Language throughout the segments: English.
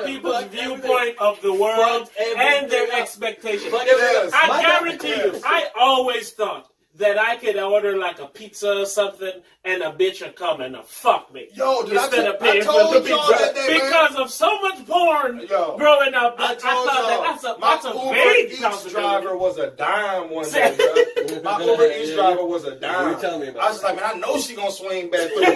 people's viewpoint of the world and their expectations. I guarantee you, I always thought that I could order like a pizza or something and a bitch would come and fuck me. Yo, instead of paying for the pizza. Because of so much porn growing up, I thought that's a very Eats driver was a dime one day, bro. My Uber Eats driver was a dime. You telling me about I was just like, man, I know she gonna swing back through.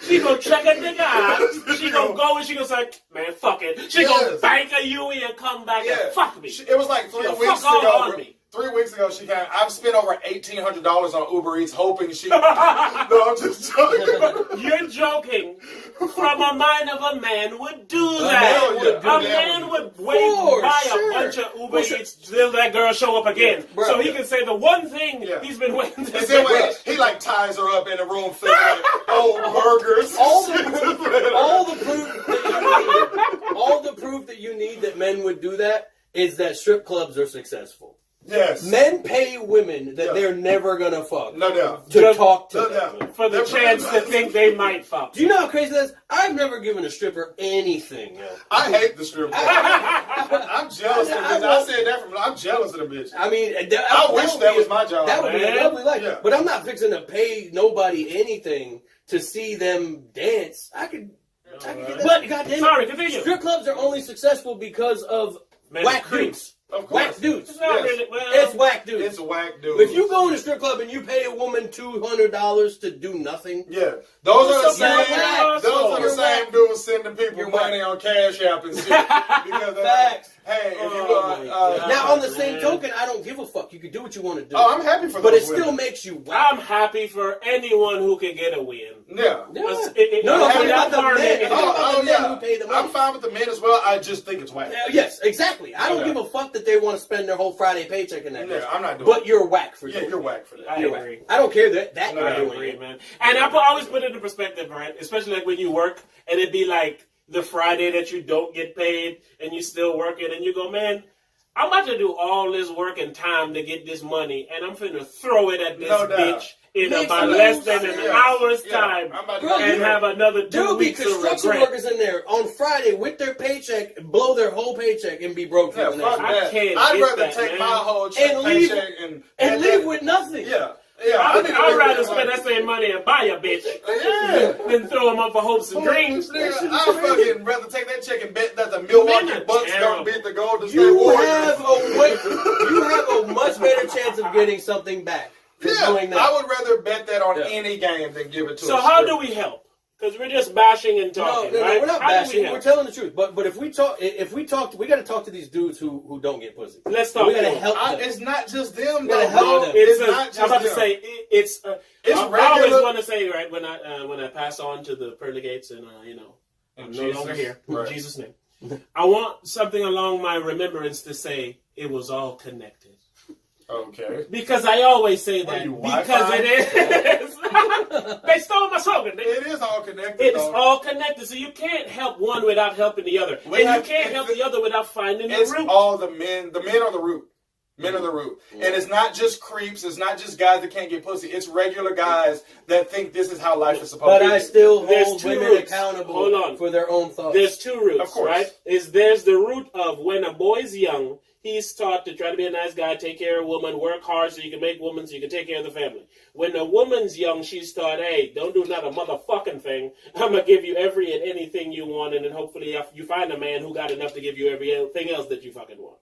She gonna check a nigga out. She gonna go and she gonna say, man, fuck it. She gonna bank a UE and come back and fuck me. It was like 3 weeks ago. 3 weeks ago, she came. I've spent over $1,800 on Uber Eats, hoping she. No, I'm just joking. You're joking. From a mind of a man would do that. A man would wait, buy a bunch of Uber Eats till that girl show up again, so he can say the one thing he's been waiting to say. He like ties her up in a room filled with old burgers. All the proof that you need that men would do that is that strip clubs are successful. Yes. Men pay women that they're never gonna fuck. No doubt. To talk to them. For the chance to think they might fuck. Do you know how crazy that is? I've never given a stripper anything. I hate the stripper. I'm jealous of the bitch. I said that I'm jealous of the bitch. I mean, I wish that was my job. That would be a lovely life. Yeah. But I'm not fixing to pay nobody anything to see them dance. I could get that. But goddamn, sorry, continue. Strip clubs are only successful because of whack dudes. Whack dudes. It's not really, it's whack dudes. It's whack dudes. If you go in a strip club and you pay a woman $200 to do nothing, those are the same dudes sending people money on Cash App and shit. Because facts. Hey, if you now on the same token, I don't give a fuck. You can do what you want to do. Oh, I'm happy for those but it women. still makes you whack. I'm happy for anyone who can get a win. Yeah. No, I'm about the men. Who pay the money. I'm fine with the men as well. I just think it's whack. Yes, exactly. I don't give a fuck that they want to spend their whole Friday paycheck in that. Yeah, I'm not doing But you're whack for you're whack for that. I agree. I don't care that I you're agree, doing it. man. And I always put it in perspective, right? Especially like when you work and it'd be like the Friday that you don't get paid and you still working and you go, man, I'm about to do all this work and time to get this money, and I'm finna throw it at this bitch in about less than an hour's time and have another 2 weeks of regret. There will be construction workers in there on Friday with their paycheck, blow their whole paycheck, and be broke for the next week. I'd rather take my whole paycheck and leave with nothing. I'd rather spend that same money and buy a bitch than throw them up for hopes and dreams. I'd fucking rather take that check and bet that the Milwaukee Bucks don't beat the Golden State You Warriors. have a much better chance of getting something back. Doing that. I would rather bet that on any game than give it to. So how do we help? Because we're just bashing and talking. No, right? we're not bashing. We're telling the truth. But if we talk, we got to talk to these dudes who don't get pussy. Let's talk. We got to help them. It's not just them. We got to help them. I'm about to say it's. I always want to say right when I pass on to the pearly gates and I'm no longer here in Jesus' name. I want something along my remembrance to say it was all connected. Okay. Because I always say that. Because it is. They stole my slogan. It is all connected. It's all connected. So you can't help one without helping the other. And you can't help the other without finding the root. It's all the men. The men are the root. Men are the root. And it's not just creeps. It's not just guys that can't get pussy. It's regular guys that think this is how life is supposed to be. But I still hold women accountable for their own thoughts. There's two roots, of course. Right? There's the root of when a boy's young, he's taught to try to be a nice guy, take care of a woman, work hard so you can make women, so you can take care of the family. When a woman's young, she's taught, hey, don't do not a motherfucking thing. I'm going to give you every and anything you want, and then hopefully you find a man who got enough to give you everything else that you fucking want.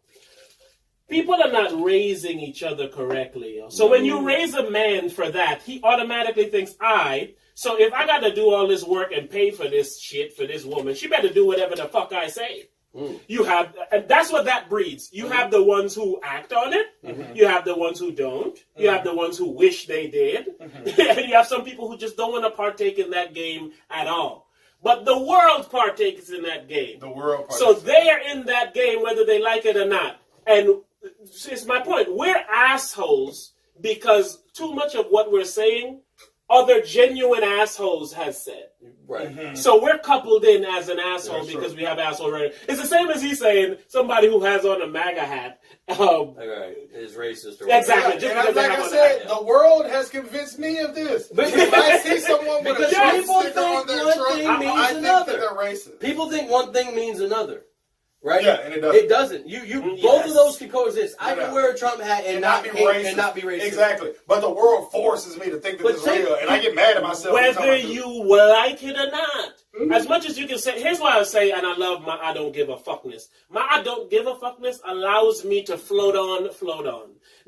People are not raising each other correctly. So when you raise a man for that, he automatically thinks, so if I got to do all this work and pay for this shit for this woman, she better do whatever the fuck I say. You have, and that's what that breeds. You have the ones who act on it. You have the ones who don't. You have the ones who wish they did. And you have some people who just don't want to partake in that game at all. But the world partakes in that game. The world partakes. So they are in that game whether they like it or not. And it's my point. We're assholes because too much of what we're saying other genuine assholes has said. Right. Mm-hmm. So we're coupled in as an asshole That's because true. we have asshole radio. It's the same as he's saying somebody who has on a MAGA hat. Right. Is racist or whatever. Exactly. Yeah, Just and because they like have I on said, a the world has convinced me of this. But- If I see someone with a Because Trump people sticker on think their one truck, thing I means think another. that they're racist. People think one thing means another. Right? Yeah, and it doesn't. It doesn't. You Yes. both of those can coexist. I Yeah. can wear a Trump hat and not be racist. And not be racist. Exactly. But the world forces me to think that But this is real, and I get mad at myself. every time whether I do. you like it or not. As much as you can say, here's why I say, and I love my I don't give a fuckness. My I don't give a fuckness allows me to float on.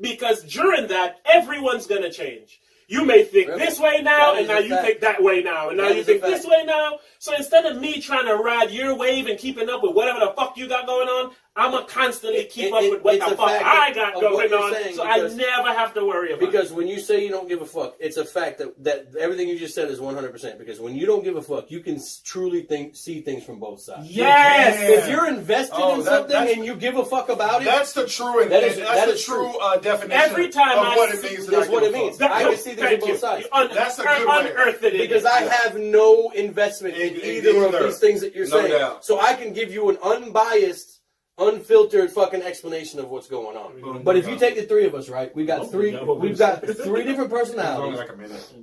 Because during that, everyone's going to change. You may think Really? this way now, That and is now a you fact. think that way now, and now That you is a think fact. this way now. So instead of me trying to ride your wave and keeping up with whatever the fuck you got going on, I'm going to constantly keep up with what it's the a fuck fact I got of what going you're on, saying, so I because- never have to worry about Because it. when you say you don't give a fuck, it's a fact that everything you just said is 100%. Because when you don't give a fuck, you can truly see things from both sides. Yes! Yeah. If you're invested Oh, in that- something that's- and you give a fuck about it, That's the true, That is- that's that the is true true. definition Every time of I what it see- means. that's that what I it give a means. fuck. I can see this Thank on you. both sides. That's a good way. Unearthed it Because again. I have no investment in either of these things that you're No saying. doubt. So I can give you an unbiased, unfiltered fucking explanation of what's going on. But if you take the three of us, right, we've got three different personalities. Like a minute.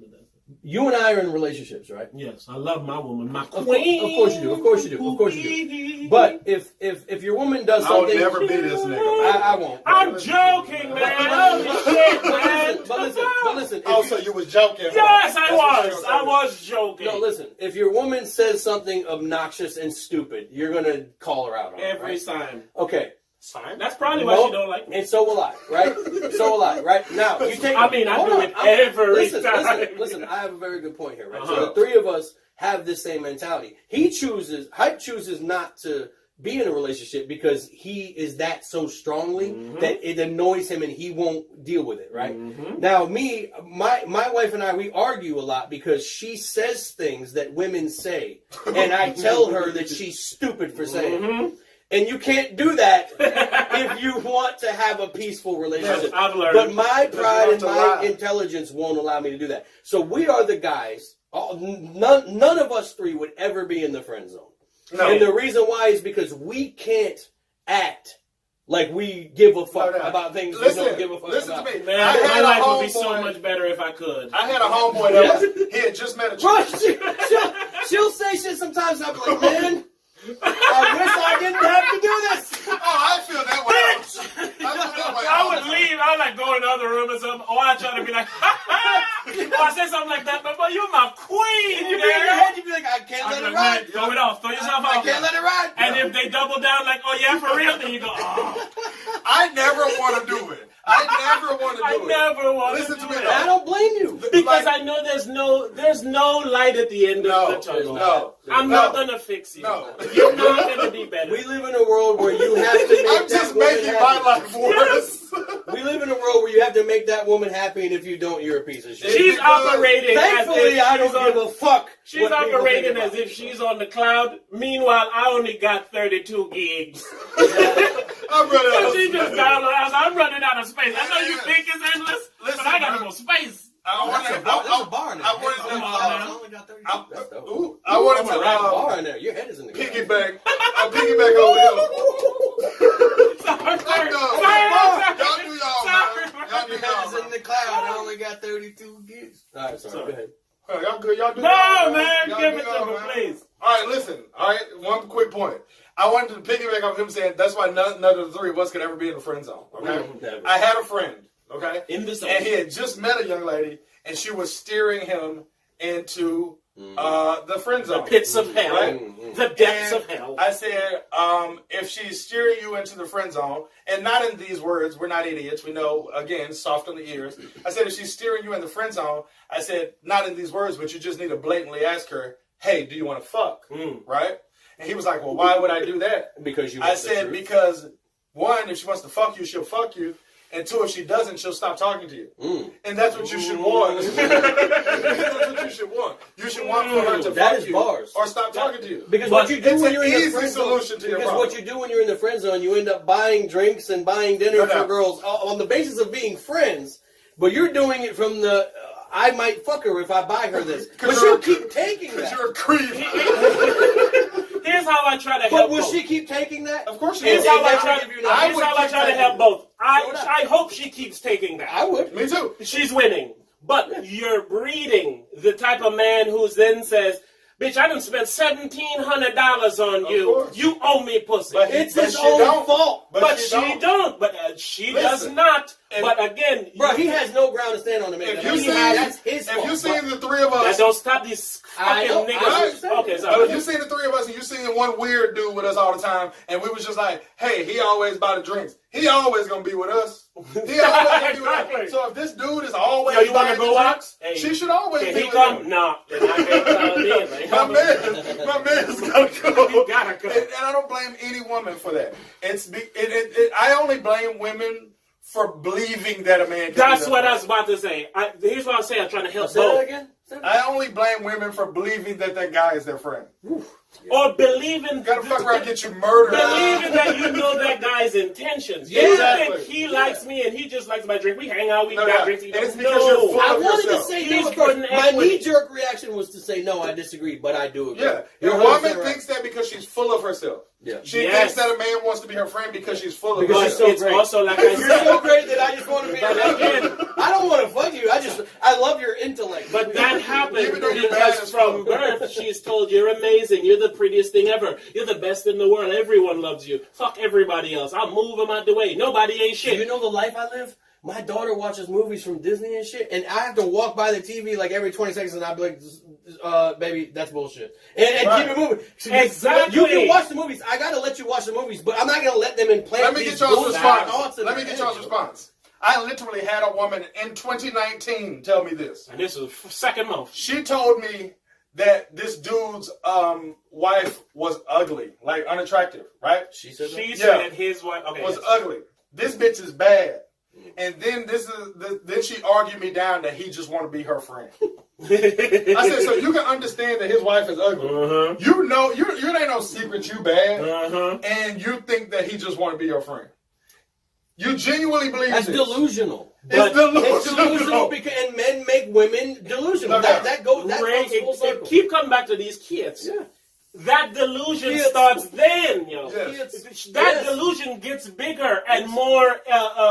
You and I are in relationships, right? Yes, I love my woman, my Of course queen. you do. But if your woman does I would something, never be this nigga. I won't. I'm joking, man. Holy shit, man. But listen. Oh, so you was joking? huh? Yes, That's I what was. you I was joking. No, listen. If your woman says something obnoxious and stupid, you're gonna call her out on it, Every right? time. Okay. That's probably why Well, she don't like me. And so will I, right? So will I, right? Now, you take. I mean, I hold do on, it every time. Listen, I have a very good point here, right? Uh-huh. So the three of us have this same mentality. Hype chooses not to be in a relationship because he is that so strongly that it annoys him and he won't deal with it, right? Now, my wife and I, we argue a lot because she says things that women say, and I tell her that she's stupid for saying it. And you can't do that if you want to have a peaceful relationship. Yes, I've learned. But my pride and to my lie. intelligence won't allow me to do that. So we are the guys. None of us three would ever be in the friend zone. No. And the reason why is because we can't act like we give a fuck No, no. about things Listen, we don't give a fuck listen about. to me. Man, I my had a life would be so homeboy- much better if I could. I had a homeboy that he had just met a Bro, chick. she'll say shit sometimes. I'm like, man, I wish I didn't have to do this. Oh, I feel that way. I feel that way. I all would the time. leave. I would like go in the other room or something. Or I try to be like, or I say something like that. But you're my queen. And you be in your head, you be like, I can't I'm let it like, ride. man, throw it off. Throw yourself I off. can't let it ride. And if they double down, like, oh yeah, for real, then you go, oh, I never want to do it. I never want to I do it. never want Listen to to do me, it. though. I don't blame you. Because Like- I know there's no light at the end No, of the tunnel. no, I'm no. not gonna fix you. No. You're not gonna be better. We live in a world where you have to make I'm just making my life worse. We live in a world where you have to make that woman happy, and if you don't, you're a piece of shit. She's Because- operating Thankfully, as I if she's don't give on, a fuck. she's what people operating think as about if she's on the cloud. Meanwhile, I only got 32 gigs. I'm running out So of she just space. downloads. I'm running out of space. I know you Yeah. think it's endless, Listen, but I got bro. more space. I wanted That's to. a bar now. I wanted to. Come on, man. I only got 30. I- That's dope. ooh, I wanted That's a rap to bar in there. Your head is in the ground. piggyback. I piggyback over here. Sorry, Sorry, y'all do y'all, man. Y'all do Your head y'all, is in man. the cloud. I only got 32 gigs. All right, sorry. Sorry. Go ahead. Oh, y'all good? Y'all do No, y'all, man, Y'all give do it y'all, to me, man. please. All right, listen. All right, one quick point. I wanted to piggyback off him saying that's why none of the three of us could ever be in the friend zone. Okay, Never. I had a friend. Okay, In the zone. and he had just met a young lady, and she was steering him into the friend The zone. pits of hell. Right? The depths And of hell. I said, if she's steering you into the friend zone, and not in these words, we're not idiots. We know, again, soft on the ears. I said, if she's steering you in the friend zone, I said, not in these words, but you just need to blatantly ask her, hey, do you want to fuck? Right? And he was like, well, why would I do that? Because you. I said, because one, if she wants to fuck you, she'll fuck you. And two, if she doesn't, she'll stop talking to you. And that's what you should want. That's what you should want. You should want for her to That fuck is you bars. or stop talking to you. Because But what you do it's when an you're in the easy friend zone, solution to your because problem. what you do when you're in the friend zone, you end up buying drinks and buying dinner No for doubt. girls on the basis of being friends. But you're doing it from the I might fuck her if I buy her this. But you're she'll a- keep taking Because that. you're a creep. Here's how I try to But help will both. she keep taking that? Of course you Here's will. how I I'll try, give you here's that. I would how I keep try to taking help that. both. So would I. I hope she keeps taking that. I would. Me too. She's winning. But you're breeding the type of man who then says, bitch, I done spent $1,700 on you. course. You owe me pussy. But It's But his she own don't. fault. But she don't. But she does Listen, not. if- But again, Bro, he has no ground to stand on to make If that. you money. seen, That's his if fault. you seen the three of us, that don't stop these I fucking know, niggas. I understand. Okay, but sorry. if you seen the three of us and you seen one weird dude with us all the time, and we was just like, hey, he always buy the drinks. He always gonna be with us. He always gonna be with Exactly. us. So if this dude is always Yo, you wanna buying go the out? drinks, Hey, she should always Can be he with come? him. No. Then I can't tell me. Like, My man's gotta go. You gotta go. And I don't blame any woman for that. I only blame women for believing that a man can That's do what that. I was about to say. Here's what I'm saying. I'm trying to help Say that both. again? Say that I only blame women for believing that guy is their friend. Or believing. Gotta fuck around and get you murdered. Believing that you know that guy's intentions. Yeah, You exactly. think he likes me and he just likes my drink. We hang out, we No, got no. drinks. And it's because you're full I of wanted to yourself. say He's no at putting first. My equity. knee-jerk reaction was to say no, I disagree, but I do agree. Yeah, You're your woman 100% right. thinks that because she's full of herself. Yeah. She Yes. thinks that a man wants to be her friend because she's full of Because But she's herself. so it's great. also like I You're so said. great that I just want to be But again, I don't want to fuck you. I love your intellect. but that happened Even though you're bad because as from fuck. birth she's told you're amazing, you're the prettiest thing ever, you're the best in the world, everyone loves you. Fuck everybody else. I'll move them out the way. Nobody ain't Do you shit. know the life I live? My daughter watches movies from Disney and shit, and I have to walk by the TV like every 20 seconds, and I'll be like, baby, that's bullshit. And Right. keep it moving. Exactly. You can watch the movies. I gotta let you watch the movies, but I'm not gonna let them implant Let me these get y'all's bullshit response. thoughts in Let me my get head. y'all's response. I literally had a woman in 2019 tell me this. And this was second month. She told me that this dude's wife was ugly, like unattractive, right? She said that? She Yeah. said his wife. Okay. Was yes. ugly. This bitch is bad. And then then she argued me down that he just want to be her friend. I said, so you can understand that his wife is ugly. Uh-huh. You know, you ain't no secret you bad, Uh-huh. and you think that he just want to be your friend. You genuinely believe That's this. delusional. It's delusional. It's delusional because and men make women delusional. Okay. That goes Ray, full circle. keep coming back to these kids. Yeah. That delusion Kids. starts then, yo. Yes. That Yes. delusion gets bigger and more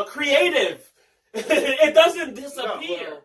creative. It doesn't disappear. No, well,